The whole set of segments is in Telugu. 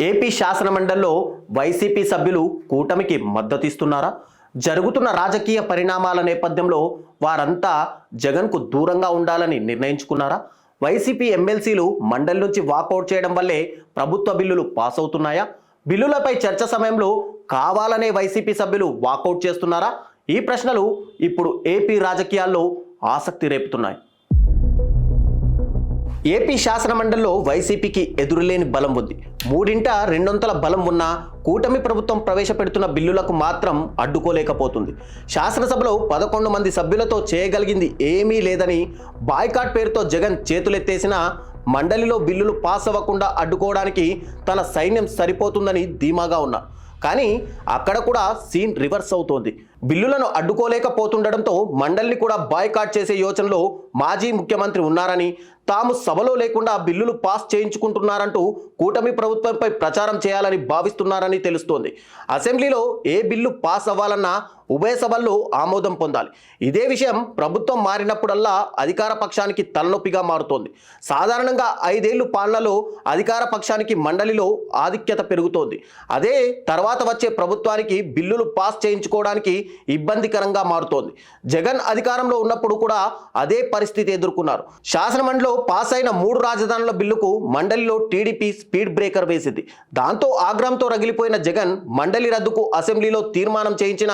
ఏపీ శాసనమండలిలో వైసీపీ సభ్యులు కూటమికి మద్దతిస్తున్నారా? జరుగుతున్న రాజకీయ పరిణామాల నేపథ్యంలో వారంతా జగన్కు దూరంగా ఉండాలని నిర్ణయించుకున్నారా? వైసీపీ ఎమ్మెల్సీలు మండలి నుంచి వాకౌట్ చేయడం వల్లే ప్రభుత్వ బిల్లులు పాస్ అవుతున్నాయా? బిల్లులపై చర్చ సమయంలో కావాలనే వైసీపీ సభ్యులు వాకౌట్ చేస్తున్నారా? ఈ ప్రశ్నలు ఇప్పుడు ఏపీ రాజకీయాల్లో ఆసక్తి రేపుతున్నాయి. ఏపీ శాసనమండలిలో వైసీపీకి ఎదురులేని బలం ఉంది. 2/3 బలం ఉన్న కూటమి ప్రభుత్వం ప్రవేశపెడుతున్న బిల్లులకు మాత్రం అడ్డుకోలేకపోతుంది. శాసనసభలో 11 మంది సభ్యులతో చేయగలిగింది ఏమీ లేదని బాయ్కాట్ పేరుతో జగన్ చేతులెత్తేసిన మండలిలో బిల్లులు పాస్ అవ్వకుండా అడ్డుకోవడానికి తన సైన్యం సరిపోతుందని ధీమాగా ఉన్నారు. కానీ అక్కడ కూడా సీన్ రివర్స్ అవుతోంది. బిల్లులను అడ్డుకోలేకపోతుండడంతో మండలిని కూడా బాయ్కాట్ చేసే యోచనలో మాజీ ముఖ్యమంత్రి ఉన్నారని, తాము సభలో లేకుండా బిల్లులు పాస్ చేయించుకుంటున్నారంటూ కూటమి ప్రభుత్వంపై ప్రచారం చేయాలని భావిస్తున్నారని తెలుస్తోంది. అసెంబ్లీలో ఏ బిల్లు పాస్ అవ్వాలన్నా ఉభయ సభల్లో ఆమోదం పొందాలి. ఇదే విషయం ప్రభుత్వం మారినప్పుడల్లా అధికార పక్షానికి తలనొప్పిగా మారుతోంది. సాధారణంగా 5 ఏళ్లు పాలనలో అధికార పక్షానికి మండలిలో ఆధిక్యత పెరుగుతోంది. అదే తర్వాత వచ్చే ప్రభుత్వానికి బిల్లులు పాస్ చేయించుకోవడానికి ఇబ్బందికరంగా మారుతోంది. జగన్ అధికారంలో ఉన్నప్పుడు కూడా అదే పరిస్థితి ఎదుర్కొన్నారు. శాసనమండలిలో పాస్ అయిన 3 రాజధానుల బిల్లుకు మండలిలో టీడీపీ స్పీడ్ బ్రేకర్ వేసింది. దాంతో ఆగ్రహంతో రగిలిపోయిన జగన్ మండలి రద్దుకు అసెంబ్లీలో తీర్మానం చేయించిన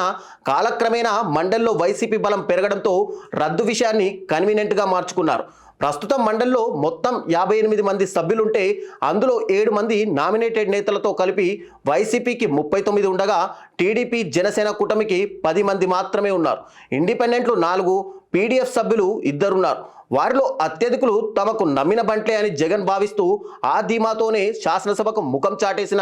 కాలక్రమేణా మండలిలో వైసీపీ బలం పెరగడంతో రద్దు విషయాన్ని కన్వీనియంట్గా మార్చుకున్నారు. ప్రస్తుతం మండలిలో మొత్తం 58 మంది సభ్యులుంటే అందులో 7 మంది నామినేటెడ్ నేతలతో కలిపి వైసీపీకి 39 ఉండగా టీడీపీ జనసేన కూటమికి 10 మంది మాత్రమే ఉన్నారు. ఇండిపెండెంట్లు 4, పీడీఎఫ్ సభ్యులు 2 ఉన్నారు. వారిలో అత్యధికులు తమకు నమ్మిన బంట్లే అని జగన్ భావిస్తూ ఆ ధీమాతోనే శాసనసభకు ముఖం చాటేసిన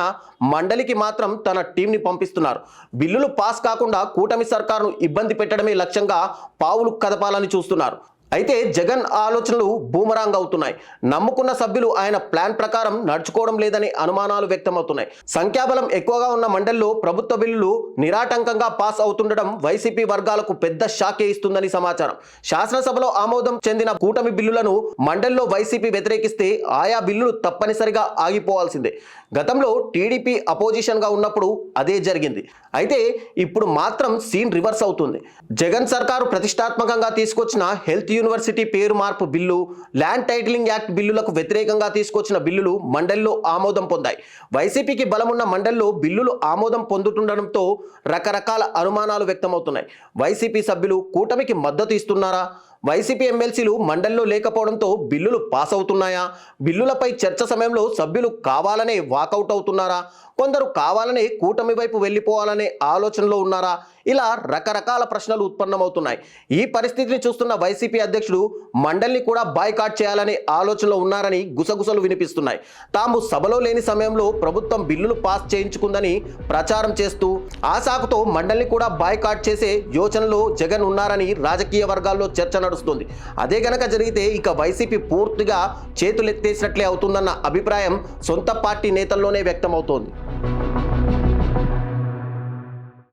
మండలికి మాత్రం తన టీంని పంపిస్తున్నారు. బిల్లులు పాస్ కాకుండా కూటమి సర్కారును ఇబ్బంది పెట్టడమే లక్ష్యంగా పావులు కదపాలని చూస్తున్నారు. అయితే జగన్ ఆలోచనలు బూమరాంగ్ అవుతున్నాయి. నమ్ముకున్న సభ్యులు ఆయన ప్లాన్ ప్రకారం నడుచుకోవడం లేదని అనుమానాలు వ్యక్తమవుతున్నాయి. సంఖ్యాబలం ఎక్కువగా ఉన్న మండలిలో ప్రభుత్వ బిల్లులు నిరాటంకంగా పాస్ అవుతుండడం వైసీపీ వర్గాలకు పెద్ద షాకే ఇస్తుందని సమాచారం. శాసనసభలో ఆమోదం చెందిన కూటమి బిల్లులను మండలిలో వైసీపీ వ్యతిరేకిస్తే ఆయా బిల్లులు తప్పనిసరిగా ఆగిపోవాల్సిందే. గతంలో టీడీపీ అపోజిషన్గా ఉన్నప్పుడు అదే జరిగింది. అయితే ఇప్పుడు మాత్రం సీన్ రివర్స్ అవుతుంది. జగన్ సర్కారు ప్రతిష్టాత్మకంగా తీసుకొచ్చిన హెల్త్ యూనివర్సిటీ పేరు మార్పు బిల్లు, ల్యాండ్ టైటిలింగ్ యాక్ట్ బిల్లులకు వ్యతిరేకంగా తీసుకొచ్చిన బిల్లులు మండలిలో ఆమోదం పొందాయి. వైసీపీకి బలమున్న మండలిలో బిల్లులు ఆమోదం పొందుతుండడంతో రకరకాల అనుమానాలు వ్యక్తమవుతున్నాయి. వైసీపీ సభ్యులు కూటమికి మద్దతు ఇస్తున్నారా? వైసీపీ ఎమ్మెల్సీలు మండలిలో లేకపోవడంతో బిల్లులు పాస్ అవుతున్నాయా? బిల్లులపై చర్చ సమయంలో సభ్యులు కావాలనే వాకౌట్ అవుతున్నారా? కొందరు కావాలనే కూటమి వైపు వెళ్ళిపోవాలనే ఆలోచనలో ఉన్నారా? ఇలా రకరకాల ప్రశ్నలు ఉత్పన్నమవుతున్నాయి. ఈ పరిస్థితిని చూస్తున్న వైసీపీ అధ్యక్షుడు మండలిని కూడా బాయ్కాట్ చేయాలనే ఆలోచనలో ఉన్నారని గుసగుసలు వినిపిస్తున్నాయి. తాము సభలో లేని సమయంలో ప్రభుత్వం బిల్లులు పాస్ చేయించుకుందని ప్రచారం చేస్తూ ఆ సాకుతో మండలిని కూడా బాయ్కాట్ చేసే యోచనలో జగన్ ఉన్నారని రాజకీయ వర్గాల్లో చర్చ నడుస్తుంది. అదే గనక జరిగితే ఇక వైసీపీ పూర్తిగా చేతులెత్తేసినట్లే అవుతుందన్న అభిప్రాయం సొంత పార్టీ నేతల్లోనే వ్యక్తమవుతోంది.